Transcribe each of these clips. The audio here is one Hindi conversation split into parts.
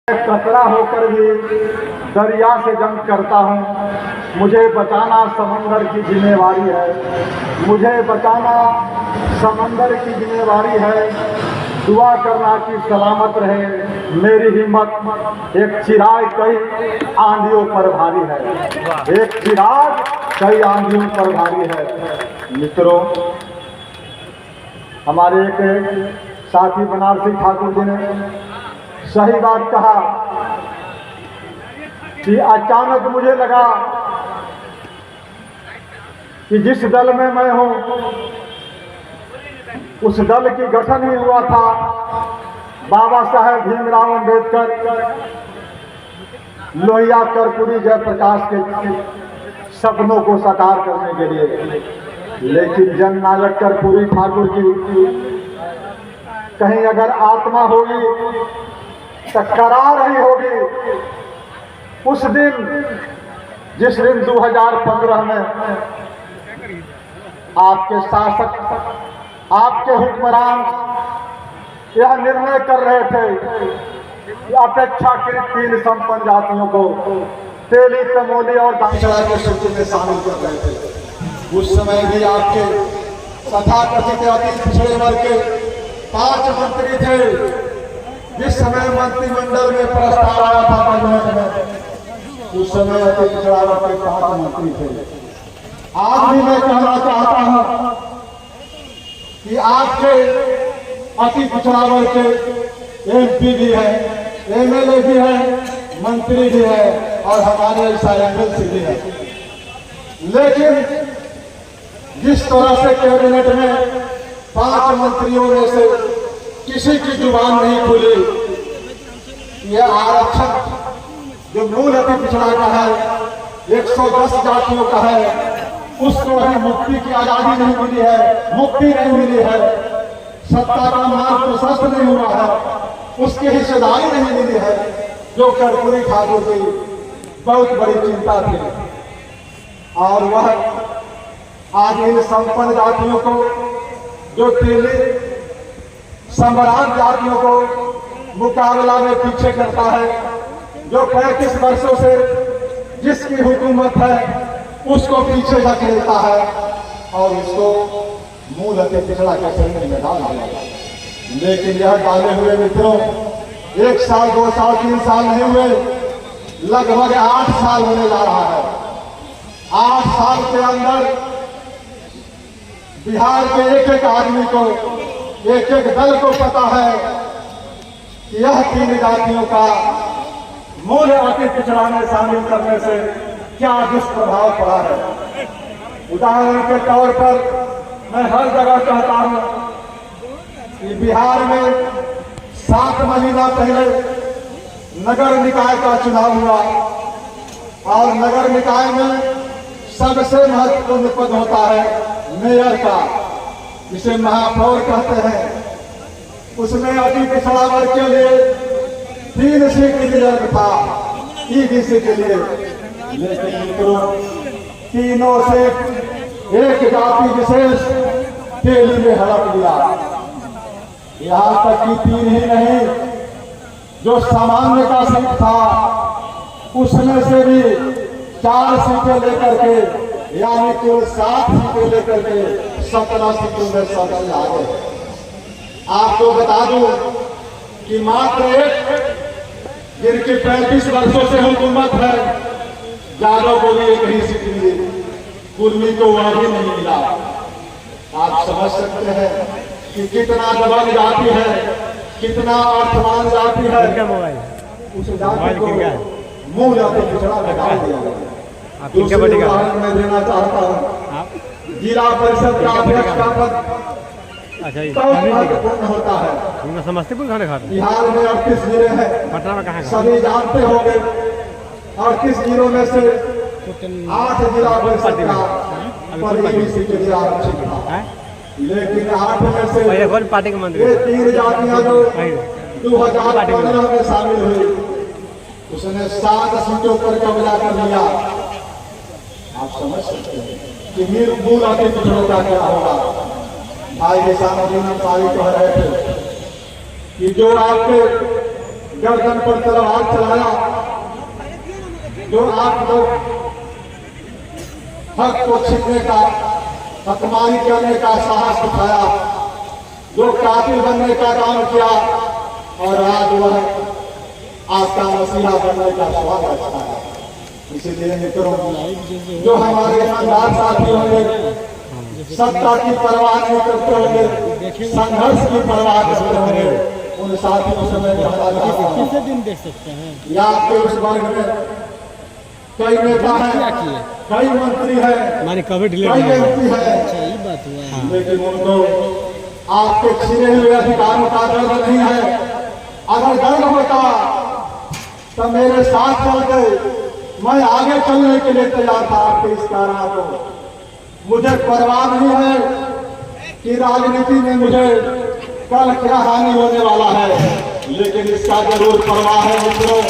कतरा होकर भी दरिया से जंग करता हूँ। मुझे बचाना समंदर की जिम्मेवारी है। मुझे बचाना समंदर की जिम्मेवारी है। दुआ करना कि सलामत रहे मेरी हिम्मत। एक चिराग कई आंधियों पर भारी है। एक चिराग कई आंधियों पर भारी है। मित्रों, हमारे एक साथी बनारसी ठाकुर जी ने सही बात कहा कि अचानक मुझे लगा कि जिस दल में मैं हूं उस दल की गठन ही हुआ था बाबा साहेब भीमराव अंबेडकर लोहिया कर्पूरी जयप्रकाश के सपनों को साकार करने के लिए। लेकिन जननायक कर्पूरी ठाकुर की कहीं अगर आत्मा होगी तो करार ही होगी। उस दिन जिस दिन 2015 में आपके शासक, आपके हुक्मरान यह निर्णय कर रहे थे कि अपेक्षाकृत 3 संपन्न जातियों को तेली, तमोली और दांचड़ा के सूची में शामिल कर रहे थे। उस समय भी आपके तथाकथित अति पिछड़े वर्ग के 5 मंत्री थे। जिस समय मंत्रिमंडल में प्रस्ताव आया था बजट में, उस समय अति पिछड़ा वर्ग के 5 मंत्री थे। आज भी मैं कहना चाहता हूं कि आपके अति पिछड़ा वर्ग के MP भी है, MLA भी है, मंत्री भी है और हमारे MLC भी है। लेकिन जिस तरह से कैबिनेट में 5 मंत्रियों में से किसी की जुबान नहीं खुली, यह आरक्षण जो मूल अति पिछड़ा का है, 110 जातियों का है, उसको अभी मुक्ति की आजादी नहीं मिली है, मुक्ति नहीं मिली है, सत्ता का मार्ग प्रशस्त नहीं हुआ है, उसकी हिस्सेदारी नहीं मिली है, जो कर्पूरी ठाकुर की बहुत बड़ी चिंता थी। और वह आज इन संपन्न जातियों को, जो तेली सम्राट जातियों को मुकाबला में पीछे करता है, जो 35 वर्षों से जिसकी हुकूमत है उसको पीछे धकेलता है और उसको मूल अति पिछड़ा के श्रेणी में डाल दिया। लेकिन यह डाले हुए मित्रों 1 साल, 2 साल, 3 साल नहीं हुए, लगभग 8 साल होने जा रहा है। 8 साल के अंदर बिहार के एक आदमी को, एक दल को पता है कि यह 3 जातियों का मूल अति पिछड़ा में शामिल करने से क्या दुष्प्रभाव पड़ा है। उदाहरण के तौर पर मैं हर जगह कहता हूं कि बिहार में 7 महीना पहले नगर निकाय का चुनाव हुआ और नगर निकाय में सबसे महत्वपूर्ण पद होता है मेयर का, जिसे महापौर कहते हैं। उसमें अति पिछड़ा वर्ग के लिए 3 सीट रिजर्व था EBC के लिए। लेकिन मित्रों, तीनों से एक जाति विशेष तेली में हड़प दिया। यहाँ तक कि 3 ही नहीं, जो सामान्य का सीट था उसमें से भी 4 सीटें लेकर के, यानी केवल 7 सीटें लेकर के 17 सीटों में सबसे आगे। आपको बता दूं कि मात्र एक जिनकी 35 वर्षों से हुकूमत है, यादव को भी 1 ही सीट मिली, कुर्मी को वह भी नहीं मिला। आप समझ सकते हैं कि कितना दबंग जाति है, कितना अर्थवान जाति है। उस जाति को मूल अति पिछड़ा में डाल दिया गया। दूसरी उदाहरण मैं देना चाहता हूँ, जिला परिषद का अध्यक्ष का पद महत्वपूर्ण होता है। समस्तीपुर खाने खा बिहार में 38 जिले हैं, पटना में कहाँ सभी जानते होंगे। 38 जिलों में से 8 जिला परिषद का EBC के लिए आरक्षित था। लेकिन 8 में से पार्टी के मंत्री ये 3 जातियां जो 2015 में शामिल हुई, उसने 7 सीटों पर कब्जा कर लिया। आप समझ सकते हैं कि मूल अति पिछड़ों का क्या होगा। भाई निशामुद्दीन अंसारी कह रहे थे कि जो आपके गर्दन पर तलवार चलाया, जो आप लोग हक को छीनने का, हकमारी करने का साहस दिखाया, जो कातिल बनने का काम किया और आज वह आपका मसीहा बनने का स्वाद रखता है। इसीलिए मित्रों, जो हमारे ईमानदार साथी होंगे, सत्ता की परवाह नहीं करते होंगे, संघर्ष की परवाह करते होंगे, उन साथियों से मैं कहना चाहता हूं, कितने दिन देख सकते हैं या आपके उस वर्ग में कई नेता हैं, कई मंत्री हैं, हमारे कभी डिलीट कई नहीं एमपी हुआ। हैं, अच्छा ये बात हुआ है। लेकिन उनको आपके छीने हुए अधिकारों का दर्द नहीं है। अगर दर्द होता तो मेरे साथ चल गए, मैं आगे चलने के लिए तैयार था आपके इस कारणा को। मुझे परवाह नहीं है कि राजनीति में मुझे कल क्या हानि होने वाला है, लेकिन इसका जरूर परवाह है मित्रों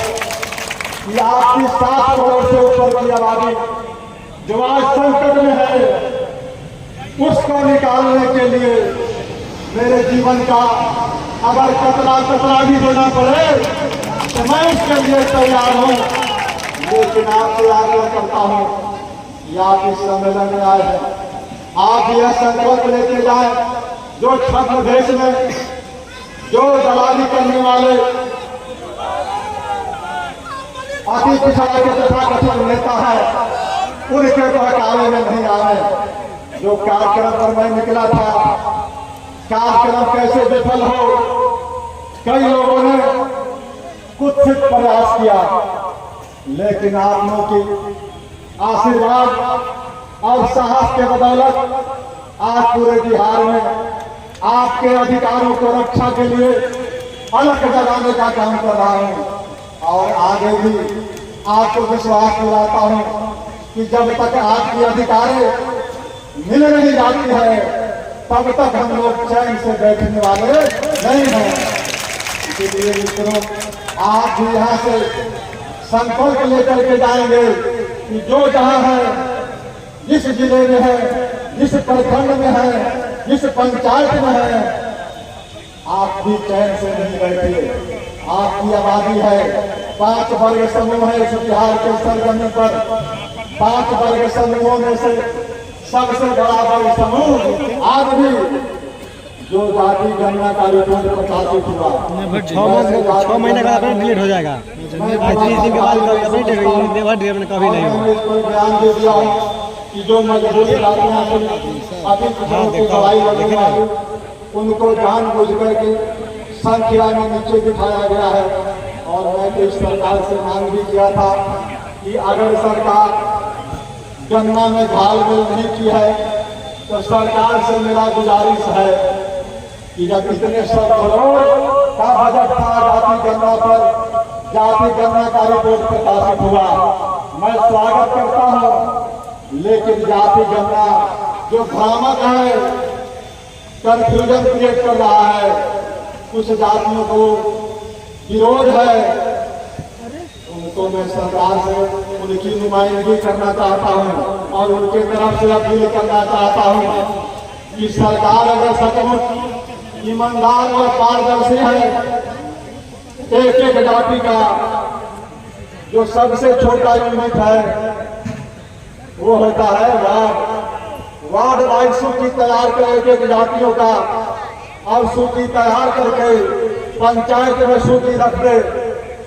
कि आपकी 7 करोड़ से ऊपर की आबादी जो आज संकट में है, उसको निकालने के लिए मेरे जीवन का अगर कतरा भी देना पड़े तो मैं उसके लिए तैयार हूं। लेकिन आपसे आग्रह करता हूं कि आप इस सम्मेलन में आए हैं, आप यह संकल्प लेके जाए, जो छद्म देश में जो दलाली करने वाले अति पिछड़ा के तथाकथित नेता है, उनके बहकावे में नहीं आए। जो कार्यक्रम पर मैं निकला था, कार्यक्रम कैसे विफल हो, कई लोगों ने कुत्सित प्रयास किया, लेकिन आप लोगों की आशीर्वाद और साहस के बदौलत आज पूरे बिहार में आपके अधिकारों को रक्षा के लिए अलग जगाने का काम कर रहा हूं और आगे भी आपको विश्वास दिलाता हूं कि जब तक आपकी अधिकारें मिल नहीं जाती है, तब तक हम लोग चैन से बैठने वाले नहीं हैं। इसलिए मित्रों, आप भी यहाँ से संकल्प लेकर के जाएंगे कि जो जहाँ है, जिस जिले में है, जिस प्रखंड में है, जिस पंचायत में है, आप भी चैन से नहीं बैठे। आपकी आबादी है, 5 वर्ग समूह है इस बिहार के सरजमीन पर। 5 वर्ग समूहों में से सबसे बड़ा वर्ग समूह आज भी जो जाति गणना का रिपोर्ट प्रकाशित हुआ, 6 महीने का अपडेट डिलीट हो जाएगा। 30 दिन के बाद अपडेट कभी नहीं होगा। इस पर बयान दे दिया कि जो मजबूत जातियां अति पिछड़ों की दवाई लगने वाली, उनको जानबूझ करके संख्या में नीचे दिखाया गया है। और मैंने इस सरकार से मांग भी किया था कि अगर सरकार गन्ना में घालमेल नहीं की है तो सरकार से मेरा गुजारिश है कि जब इतने 100 करोड़ का बजट था जाति गन्ना पर, जाति गन्ना का रिपोर्ट प्रकाशित हुआ, मैं स्वागत करता हूं। लेकिन जाति गन्ना जो भ्रामक है, कंफ्यूजन क्रिएट कर रहा है, कुछ जातियों को विरोध है, उनको मैं सरकार से उनकी नुमाइंदगी करना चाहता हूं और उनके तरफ से अपील करना चाहता हूं कि सरकार अगर सचमुच ईमानदार और पारदर्शी है, एक एक जाति का जो सबसे छोटा यूनिट है वो होता है वार्ड वाइज सूची तैयार कर एक एक जातियों का, और सूची तैयार करके पंचायत में सूची रख दे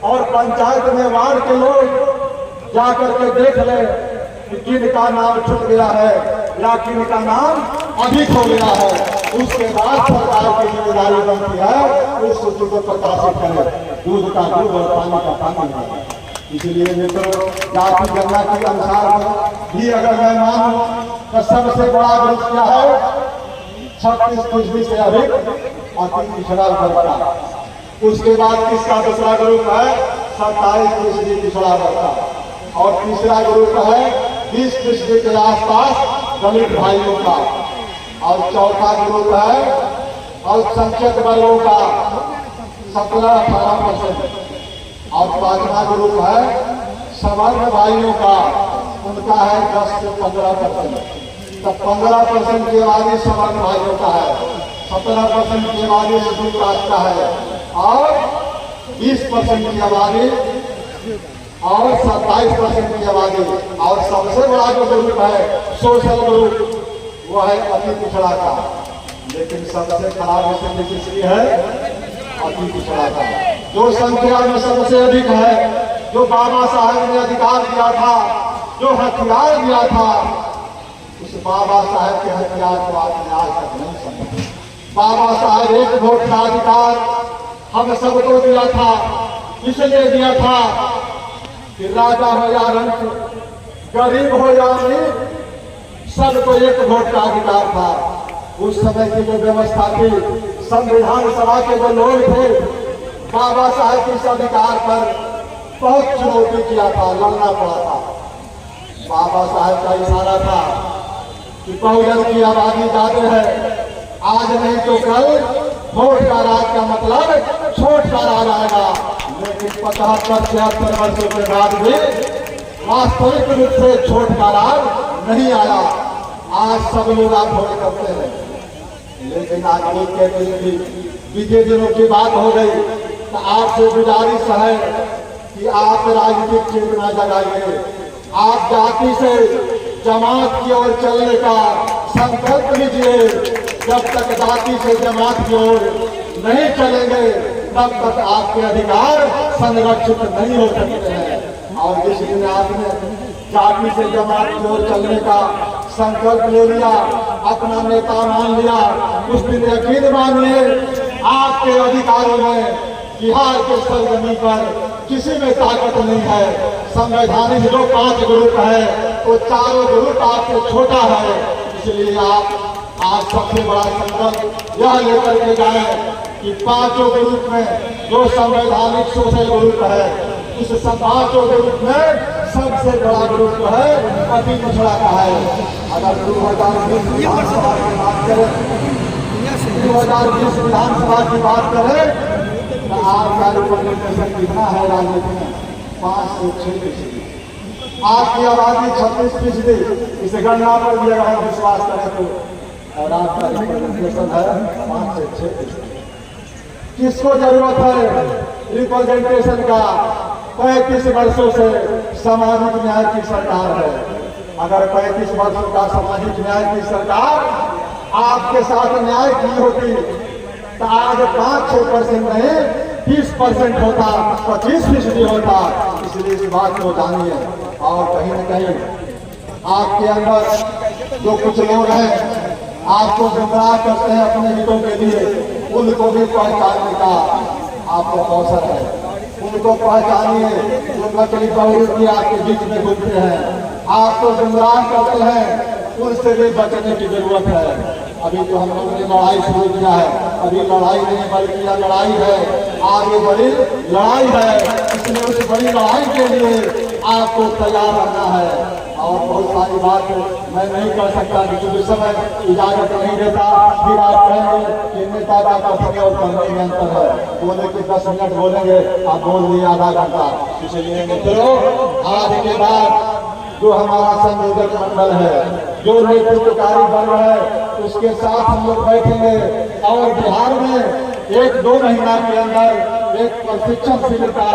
और पंचायत में वार्ड के लोग जा करके देख ले कि किनका नाम छूट गया है या किनका नाम अधिक हो गया है। उसके बाद सरकार की जिम्मेदारी बनती है उस सूची को प्रकाशित करे, दूध का दूध और पानी का पानी। इसलिए मित्रों, जाति गणना के अनुसार भी अगर मैं मानूं तो सबसे बड़ा ग्रुप क्या है, 36% से अधिक अति पिछड़ा वर्ग का। उसके बाद किसका दूसरा ग्रुप है, 27% पिछड़ा वर्ग का। और तीसरा ग्रुप है 20% के आसपास दलित भाइयों का। और चौथा ग्रुप है अल्पसंख्यक वर्गों का 17-18%। और पांचवा ग्रुप है समर्ण भाइयों का, उनका है 10 से 15%। तो 15% की आबादी समर्ण भाइयों का है, 17% की आबादी शेड्यूल कास्ट का है और 20% की आबादी और 27% की आबादी, और सबसे बड़ा जो ग्रुप है सोशल ग्रुप वो है अति पिछड़ा का। लेकिन सबसे खराब स्थिति किसकी है? अति पिछड़ा का, जो संख्या में सबसे अधिक है, जो बाबा साहब ने अधिकार दिया था, जो हथियार दिया था, उस बाबा साहब के हथियार को आपने आज तक नहीं समझा। बाबा साहब एक वोट का अधिकार हम सबको दिया था, इसलिए दिया था कि राजा हो या रंक, गरीब हो या अमीर, सबको एक वोट का अधिकार था। उस समय की जो व्यवस्था थी, संविधान सभा के जो लोग थे, बाबा साहब के इस अधिकार पर बहुत चुनौती किया था, लड़ना पड़ा था। बाबा साहब का इशारा था कि बहुजन की आबादी ज्यादा है, आज नहीं तो कल वोट का राज का मतलब छोट का राज आएगा। लेकिन 75-76 वर्षों के बाद भी वास्तविक रूप से छोट का राज नहीं आया। आज सब लोग आप वोट करते हैं, लेकिन आज लोग कहते हैं कि बीते दिनों की बात हो गई, तो आपसे गुजारिश है कि आप राजनीतिक चेतना जगाइए, आप जाति से जमात की ओर चलने का संकल्प लीजिए। जब तक जाति से जमात की ओर नहीं चलेंगे, तब तक आपके अधिकार संरक्षित नहीं हो सकते हैं। और जिस दिन आपने जाति से जमात की ओर चलने का संकल्प ले लिया, अपना नेता मान लिया, उस दिन यकीन मानिए आपके अधिकारों में बिहार के सरजमीन पर किसी में ताकत नहीं है। संवैधानिक जो 5 ग्रुप है, वो चारों ग्रुप आपसे छोटा है। इसलिए आप आज सबसे बड़ा संकल्प यह लेकर के जाए कि 5 ग्रुप में जो संवैधानिक सोशल ग्रुप है, उस 5 ग्रुप में सबसे बड़ा ग्रुप जो है अति पिछड़ा का है। अगर 2020 विधानसभा की बात करें, 2020 विधानसभा की बात करें, तो आपका रिप्रेजेंटेशन कितना है राजनीति में? 5 से 6%। आपकी आबादी 36%। इस गणना पर भी अगर विश्वास करें तो और आपका रिप्रेजेंटेशन है 5 से 6%। किसको जरूरत है रिप्रेजेंटेशन का? 35 वर्षों से सामाजिक न्याय की सरकार है। अगर 35 वर्षों का सामाजिक न्याय की सरकार आपके साथ न्याय की होती, तो आज 5-6% नहीं 30% होता, 25% होता। इसलिए इस बात को जानिए। और कहीं न कहीं आपके अंदर जो कुछ लोग हैं आपको गुमराह करते हैं अपने हितों के लिए, उनको भी पहचानने का आपको अवसर है। उनको पहचानिए जो नकली बहुरूप की आपके बीच में घूमते हैं, आपको गुमराह करते हैं, उनसे भी बचने की जरूरत है। अभी तो हम लोगों ने लड़ाई शुरू किया है, अभी लड़ाई नहीं बल्कि यह लड़ाई है, आगे बड़ी लड़ाई है। इसलिए उस बड़ी लड़ाई के लिए आपको तैयार रहना है। और बहुत सारी बात मैं नहीं कर सकता क्योंकि समय इजाजत नहीं देता। फिर आप कहेंगे कि नेता का समय और करने में अंतर है। बोले कि 10 मिनट बोलेंगे, आप बोल दिए आधा घंटा। इसलिए मित्रों, आज के बाद जो हमारा संयोजक मंडल है, जो नेतृत्वकारी बन है, उसके साथ हम लोग बैठेंगे और बिहार में 1-2 महीना के अंदर एक प्रशिक्षण शिविर का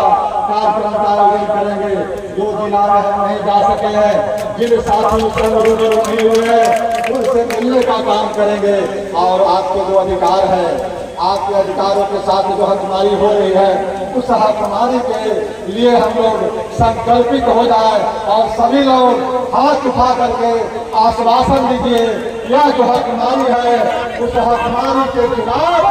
कार्यक्रम का आयोजन करेंगे। जो जिला में हम नहीं जा सके हैं, जिन साथियों से रूबरू नहीं हुए हैं, उनसे मिलने का काम करेंगे। और आपके जो अधिकार है, आपके अधिकारों के साथ जो हकमारी हो रही है, उस हकमारी के लिए हम लोग संकल्पित हो जाए और सभी लोग हाथ उठा करके आश्वासन दीजिए, यह जो हकमारी है उस हकमारी के खिलाफ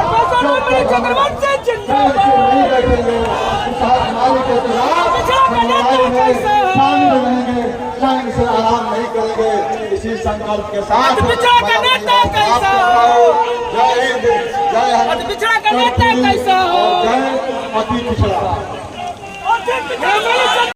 नहीं बैठेंगे, उस हकमारी के खिलाफ लड़ाई में शामिल रहेंगे, चैन से आराम नहीं करेंगे। इसी संकल्प के साथ जय हिंद, जय अति पिछड़ा।